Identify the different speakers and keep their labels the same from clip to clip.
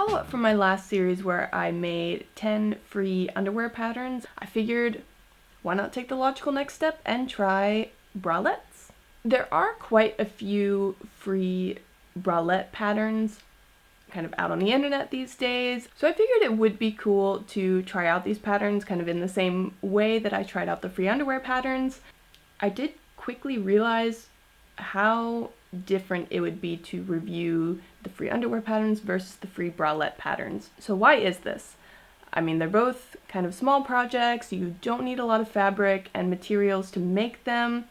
Speaker 1: follow-up from my last series where I made 10 free underwear patterns, I figured why not take the logical next step and try bralettes? There are quite a few free bralette patterns kind of out on the internet these days, so I figured it would be cool to try out these patterns kind of in the same way that I tried out the free underwear patterns. I did quickly realize how different it would be to review the free underwear patterns versus the free bralette patterns. So why is this? I mean, they're both kind of small projects, you don't need a lot of fabric and materials to make them,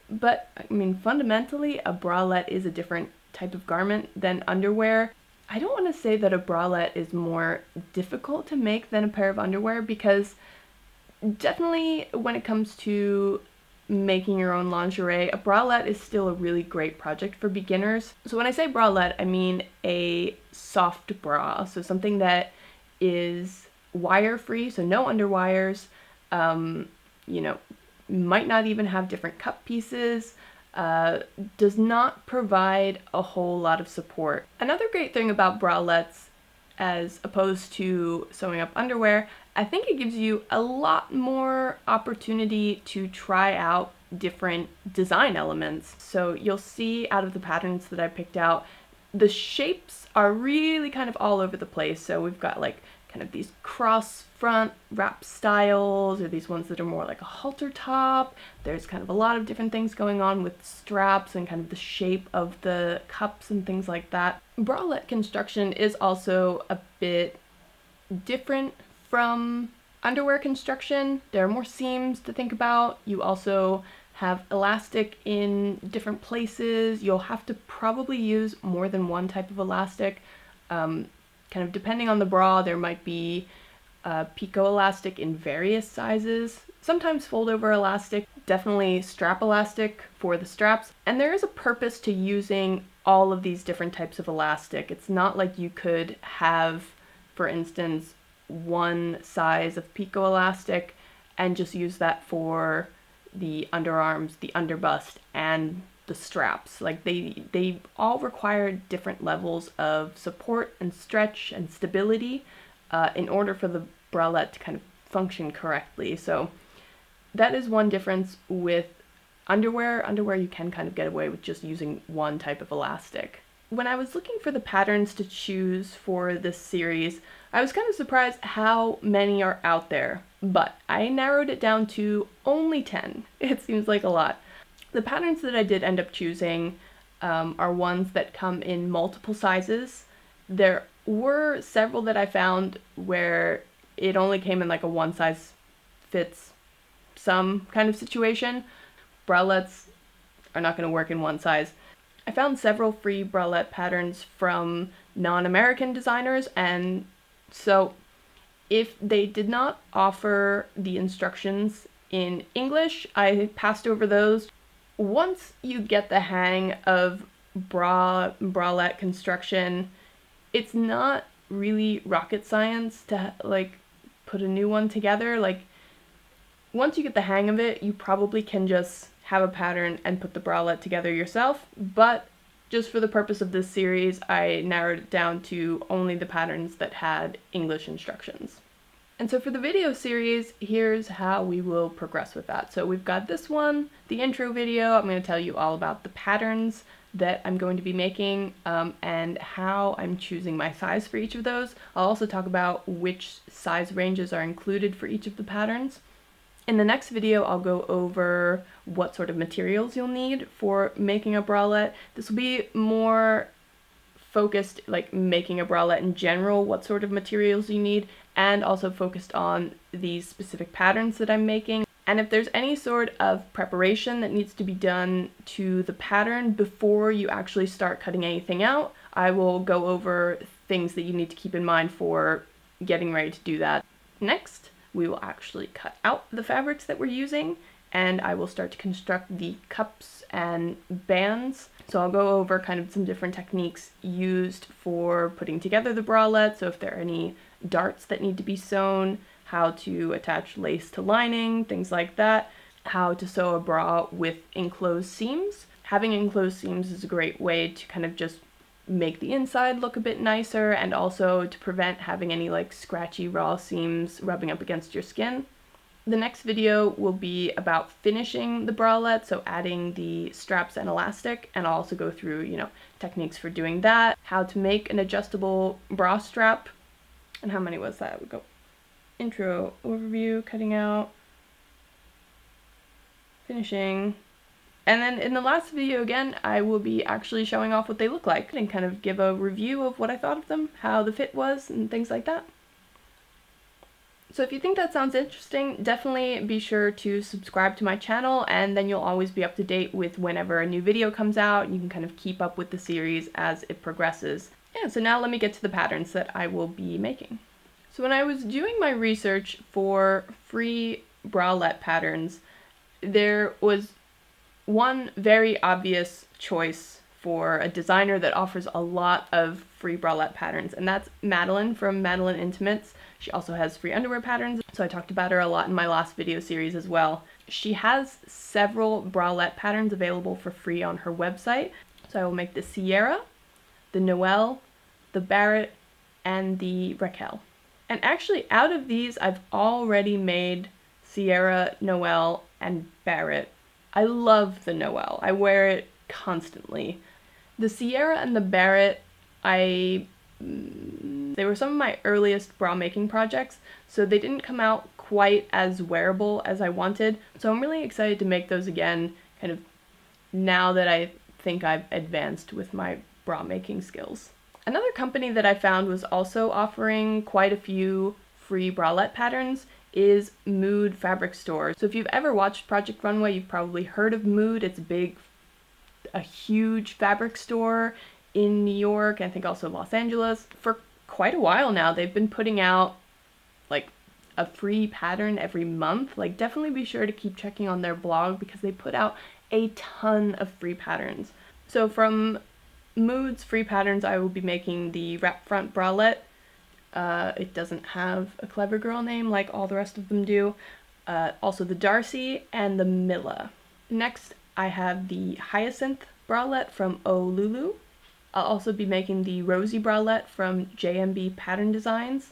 Speaker 1: but I mean, fundamentally, a bralette is a different type of garment than underwear. I don't want to say that a bralette is more difficult to make than a pair of underwear, because definitely when it comes to making your own lingerie, a bralette is still a really great project for beginners. So when I say bralette, I mean a soft bra, so something that is wire-free, so no underwires, might not even have different cup pieces, does not provide a whole lot of support. Another great thing about bralettes, as opposed to sewing up underwear, I think it gives you a lot more opportunity to try out different design elements. So you'll see out of the patterns that I picked out, the shapes are really kind of all over the place. So we've got like kind of these cross front wrap styles, or these ones that are more like a halter top. There's kind of a lot of different things going on with straps and kind of the shape of the cups and things like that. Bralette construction is also a bit different from underwear construction. There are more seams to think about. You also have elastic in different places. You'll have to probably use more than one type of elastic. Kind of depending on the bra, there might be picot elastic in various sizes, sometimes fold over elastic, definitely strap elastic for the straps, and there is a purpose to using all of these different types of elastic. It's not like you could have, for instance, one size of picot elastic and just use that for the underarms, the underbust, and the straps. Like they all require different levels of support and stretch and stability in order for the bralette to kind of function correctly. So that is one difference with underwear. Underwear, you can kind of get away with just using one type of elastic. When I was looking for the patterns to choose for this series, I was kind of surprised how many are out there, but I narrowed it down to only 10. It seems like a lot. The patterns that I did end up choosing are ones that come in multiple sizes. There were several that I found where it only came in like a one size fits some kind of situation. Bralettes are not going to work in one size. I found several free bralette patterns from non-American designers, and so if they did not offer the instructions in English, I passed over those. Once you get the hang of bralette construction, it's not really rocket science to like put a new one together. Like once you get the hang of it, you probably can just have a pattern and put the bralette together yourself, but just for the purpose of this series, I narrowed it down to only the patterns that had English instructions. And so for the video series, here's how we will progress with that. So we've got this one, the intro video. I'm going to tell you all about the patterns that I'm going to be making and how I'm choosing my size for each of those. I'll also talk about which size ranges are included for each of the patterns. In the next video, I'll go over what sort of materials you'll need for making a bralette. This will be more focused, like making a bralette in general, what sort of materials you need, and also focused on these specific patterns that I'm making. And if there's any sort of preparation that needs to be done to the pattern before you actually start cutting anything out, I will go over things that you need to keep in mind for getting ready to do that. Next, we will actually cut out the fabrics that we're using, and I will start to construct the cups and bands. So I'll go over kind of some different techniques used for putting together the bralette. So if there are any darts that need to be sewn, how to attach lace to lining, things like that, how to sew a bra with enclosed seams. Having enclosed seams is a great way to kind of just make the inside look a bit nicer, and also to prevent having any like scratchy raw seams rubbing up against your skin. The next video will be about finishing the bralette, so adding the straps and elastic, and I'll also go through, techniques for doing that, how to make an adjustable bra strap, and how many was that? We go intro, overview, cutting out, finishing. And then in the last video again, I will be actually showing off what they look like and kind of give a review of what I thought of them, how the fit was, and things like that. So if you think that sounds interesting, definitely be sure to subscribe to my channel, and then you'll always be up to date with whenever a new video comes out. You can kind of keep up with the series as it progresses. Yeah, so now let me get to the patterns that I will be making. So when I was doing my research for free bralette patterns, there was one very obvious choice for a designer that offers a lot of free bralette patterns, and that's Madeline from Madeline Intimates. She also has free underwear patterns, so I talked about her a lot in my last video series as well. She has several bralette patterns available for free on her website. So I will make the Sierra, the Noelle, the Barrett, and the Raquel. And actually out of these, I've already made Sierra, Noelle, and Barrett. I love the Noelle. I wear it constantly. The Sierra and the Barrett, they were some of my earliest bra making projects, so they didn't come out quite as wearable as I wanted. So I'm really excited to make those again, kind of now that I think I've advanced with my bra making skills. Another company that I found was also offering quite a few free bralette patterns is Mood Fabric Store. So if you've ever watched Project Runway, you've probably heard of Mood. It's a huge fabric store in New York, and I think also Los Angeles. For quite a while now, they've been putting out like a free pattern every month. Like, definitely be sure to keep checking on their blog because they put out a ton of free patterns. So from Mood's free patterns, I will be making the wrap front bralette. It doesn't have a clever girl name like all the rest of them do. Also the Darcy and the Milla. Next, I have the Hyacinth bralette from Oh Lulu. I'll also be making the Rosy bralette from JMB Pattern Designs.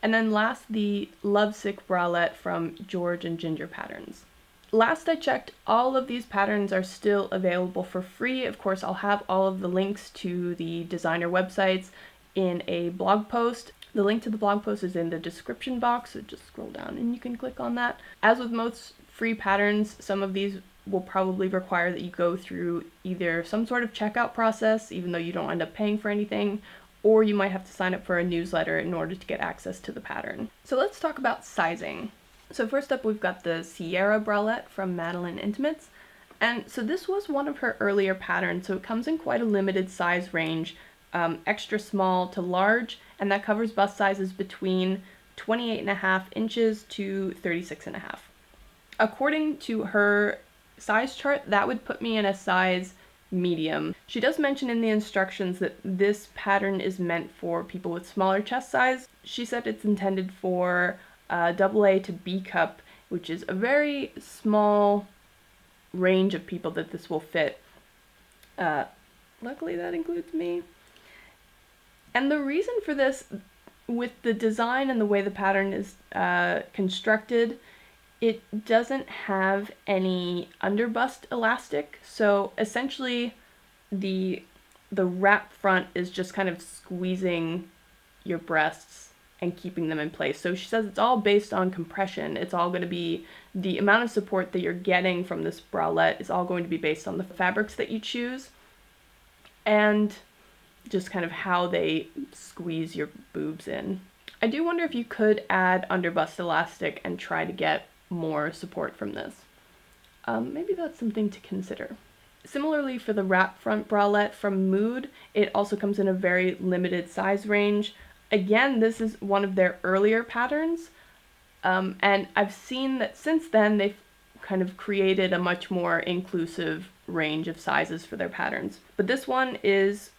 Speaker 1: And then last, the Lovesick bralette from George and Ginger Patterns. Last I checked, all of these patterns are still available for free. Of course, I'll have all of the links to the designer websites in a blog post. The link to the blog post is in the description box, so just scroll down and you can click on that. As with most free patterns, some of these will probably require that you go through either some sort of checkout process, even though you don't end up paying for anything, or you might have to sign up for a newsletter in order to get access to the pattern. So let's talk about sizing. So first up, we've got the Sierra bralette from Madeline Intimates. And so this was one of her earlier patterns, so it comes in quite a limited size range, extra small to large, and that covers bust sizes between 28.5 inches to 36.5. According to her size chart, that would put me in a size medium. She does mention in the instructions that this pattern is meant for people with smaller chest size. She said it's intended for AA to B cup, which is a very small range of people that this will fit. Luckily that includes me. And the reason for this, with the design and the way the pattern is constructed, it doesn't have any underbust elastic, so essentially the wrap front is just kind of squeezing your breasts and keeping them in place. So she says it's all based on compression. It's all going to be, the amount of support that you're getting from this bralette is all going to be based on the fabrics that you choose and just kind of how they squeeze your boobs in. I do wonder if you could add underbust elastic and try to get more support from this. Maybe that's something to consider. Similarly, for the wrap front bralette from Mood, it also comes in a very limited size range. Again, this is one of their earlier patterns, and I've seen that since then they've kind of created a much more inclusive range of sizes for their patterns. But this one is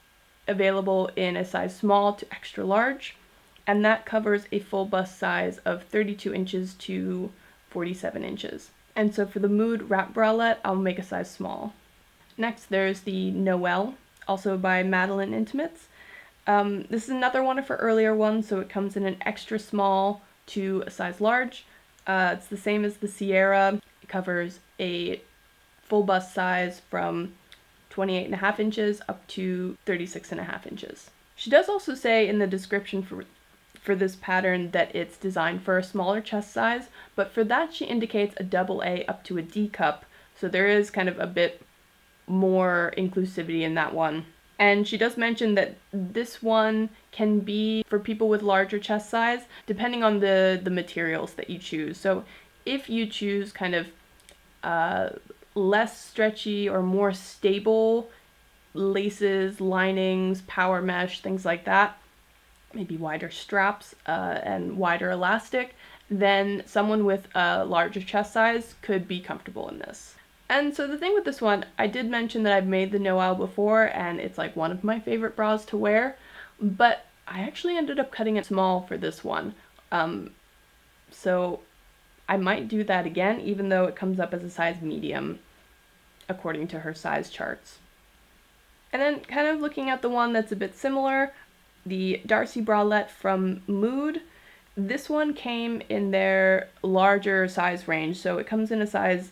Speaker 1: available in a size small to extra large, and that covers a full bust size of 32 inches to 47 inches. And so for the Mood wrap bralette, I'll make a size small. Next, there's the Noelle. also by Madeline Intimates. This is another one of her earlier ones, so it comes in an extra small to a size large. It's the same as the Sierra. It covers a full bust size from 28.5 inches up to 36.5 inches. She does also say in the description for this pattern that it's designed for a smaller chest size, but for that she indicates a double A up to a D cup, so there is kind of a bit more inclusivity in that one. And she does mention that this one can be for people with larger chest size, depending on the materials that you choose. So if you choose kind of less stretchy or more stable laces, linings, power mesh, things like that, maybe wider straps and wider elastic, then someone with a larger chest size could be comfortable in this. And so the thing with this one, I did mention that I've made the Noel before, and it's like one of my favorite bras to wear, but I actually ended up cutting it small for this one. So I might do that again, even though it comes up as a size medium, according to her size charts. And then kind of looking at the one that's a bit similar, the Darcy bralette from Mood. This one came in their larger size range, so it comes in a size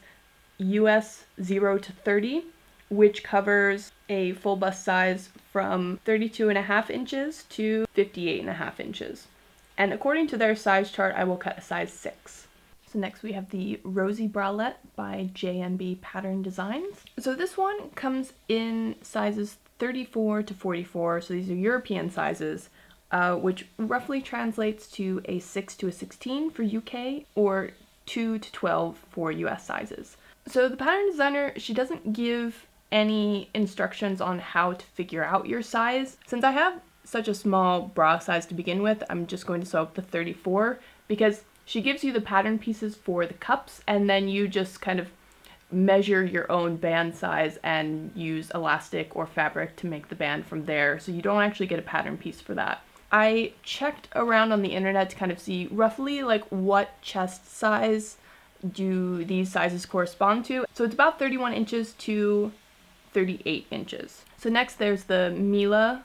Speaker 1: US 0 to 30, which covers a full bust size from 32.5 inches to 58.5 inches. And according to their size chart, I will cut a size 6. So next we have the Rosy Bralette by JMB Pattern Designs. So this one comes in sizes 34 to 44, so these are European sizes, which roughly translates to a 6 to a 16 for UK or 2 to 12 for US sizes. So the pattern designer, she doesn't give any instructions on how to figure out your size. Since I have such a small bra size to begin with, I'm just going to sew up the 34 because she gives you the pattern pieces for the cups and then you just kind of measure your own band size and use elastic or fabric to make the band from there, so you don't actually get a pattern piece for that. I checked around on the internet to kind of see roughly like what chest size do these sizes correspond to. So it's about 31 inches to 38 inches. So next there's the Mila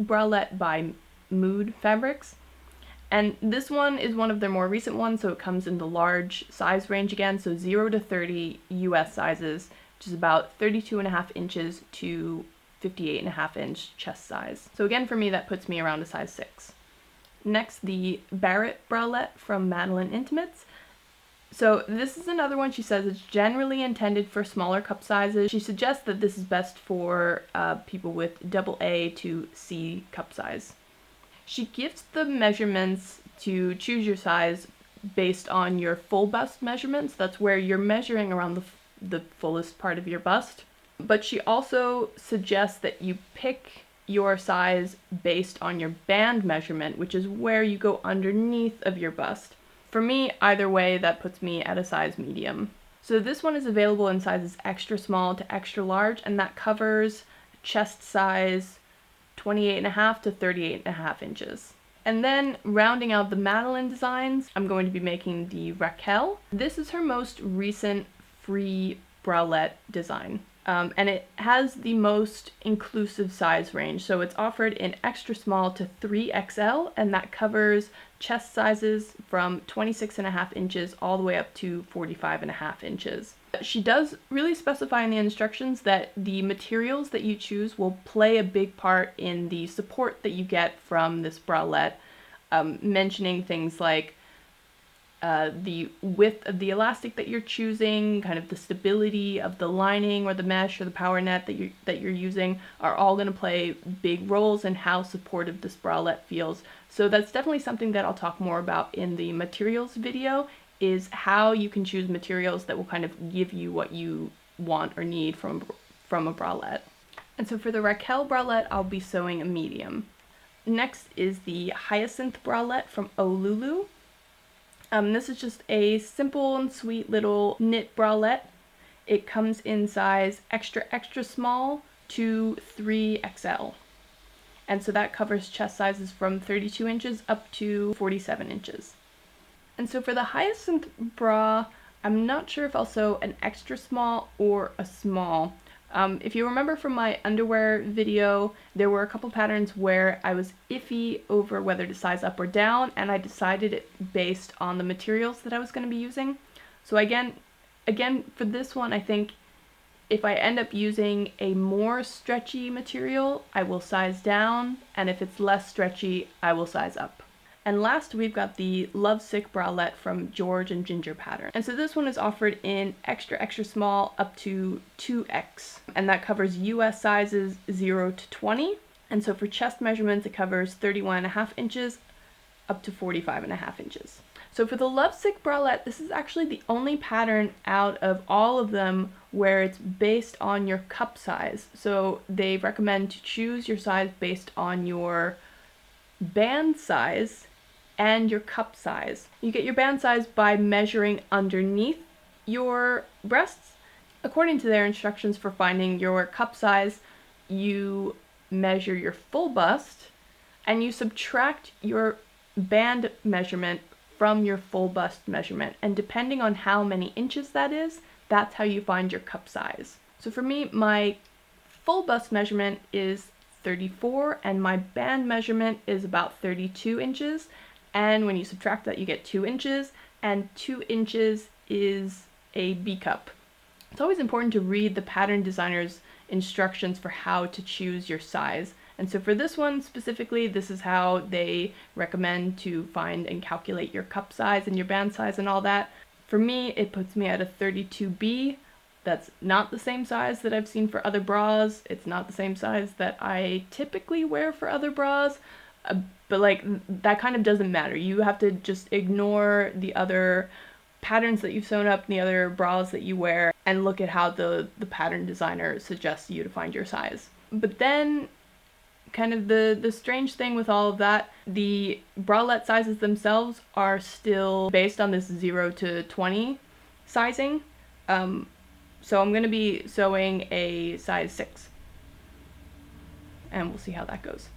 Speaker 1: bralette by Mood Fabrics. And this one is one of their more recent ones, so it comes in the large size range again, so 0 to 30 US sizes, which is about 32.5 inches to 58.5 inch chest size. So again, for me, that puts me around a size 6. Next, the Barrett bralette from Madeline Intimates. So this is another one she says it's generally intended for smaller cup sizes. She suggests that this is best for people with double A to C cup size. She gives the measurements to choose your size based on your full bust measurements. That's where you're measuring around the fullest part of your bust. But she also suggests that you pick your size based on your band measurement, which is where you go underneath of your bust. For me, either way, that puts me at a size medium. So this one is available in sizes extra small to extra large, and that covers chest size 28.5 to 38.5 inches. And then rounding out the Madeline designs, I'm going to be making the Raquel. This is her most recent free bralette design. And it has the most inclusive size range. So it's offered in extra small to 3XL, and that covers chest sizes from 26.5 inches all the way up to 45.5 inches. She does really specify in the instructions that the materials that you choose will play a big part in the support that you get from this bralette, mentioning things like the width of the elastic that you're choosing, kind of the stability of the lining or the mesh or the power net that you're using are all going to play big roles in how supportive this bralette feels. So that's definitely something that I'll talk more about in the materials video, is how you can choose materials that will kind of give you what you want or need from a bralette. And so for the Raquel bralette, I'll be sewing a medium. Next is the Hyacinth bralette from Olulu. This is just a simple and sweet little knit bralette. It comes in size extra extra small to 3XL. And so that covers chest sizes from 32 inches up to 47 inches. And so for the Hyacinth bra, I'm not sure if I'll sew an extra small or a small. If you remember from my underwear video, there were a couple patterns where I was iffy over whether to size up or down, and I decided it based on the materials that I was going to be using. So again, for this one, I think if I end up using a more stretchy material, I will size down, and if it's less stretchy, I will size up. And last, we've got the Lovesick bralette from George and Ginger pattern. And so this one is offered in extra, extra small up to 2X. And that covers US sizes 0 to 20. And so for chest measurements, it covers 31.5 inches up to 45.5 inches. So for the Lovesick bralette, this is actually the only pattern out of all of them where it's based on your cup size. So they recommend to choose your size based on your band size and your cup size. You get your band size by measuring underneath your breasts. According to their instructions for finding your cup size, you measure your full bust and you subtract your band measurement from your full bust measurement. And depending on how many inches that is, that's how you find your cup size. So for me, my full bust measurement is 34 and my band measurement is about 32 inches. And when you subtract that, you get 2 inches, and 2 inches is a B cup. It's always important to read the pattern designer's instructions for how to choose your size. And so for this one specifically, this is how they recommend to find and calculate your cup size and your band size and all that. For me, it puts me at a 32B. That's not the same size that I've seen for other bras. It's not the same size that I typically wear for other bras. But like, that kind of doesn't matter. You have to just ignore the other patterns that you've sewn up and the other bras that you wear and look at how the pattern designer suggests you to find your size. But then, kind of the strange thing with all of that, the bralette sizes themselves are still based on this 0 to 20 sizing. So I'm going to be sewing a size 6. And we'll see how that goes.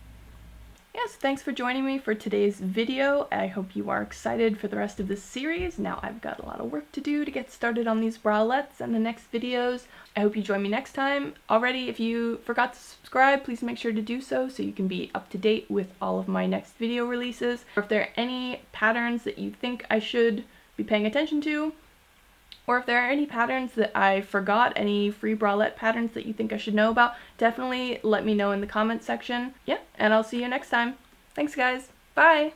Speaker 1: Yes, thanks for joining me for today's video. I hope you are excited for the rest of this series. Now I've got a lot of work to do to get started on these bralettes and the next videos. I hope you join me next time. Already, if you forgot to subscribe, please make sure to do so you can be up to date with all of my next video releases. Or if there are any patterns that you think I should be paying attention to, or if there are any patterns that I forgot, any free bralette patterns that you think I should know about, definitely let me know in the comments section. Yeah, and I'll see you next time. Thanks guys. Bye!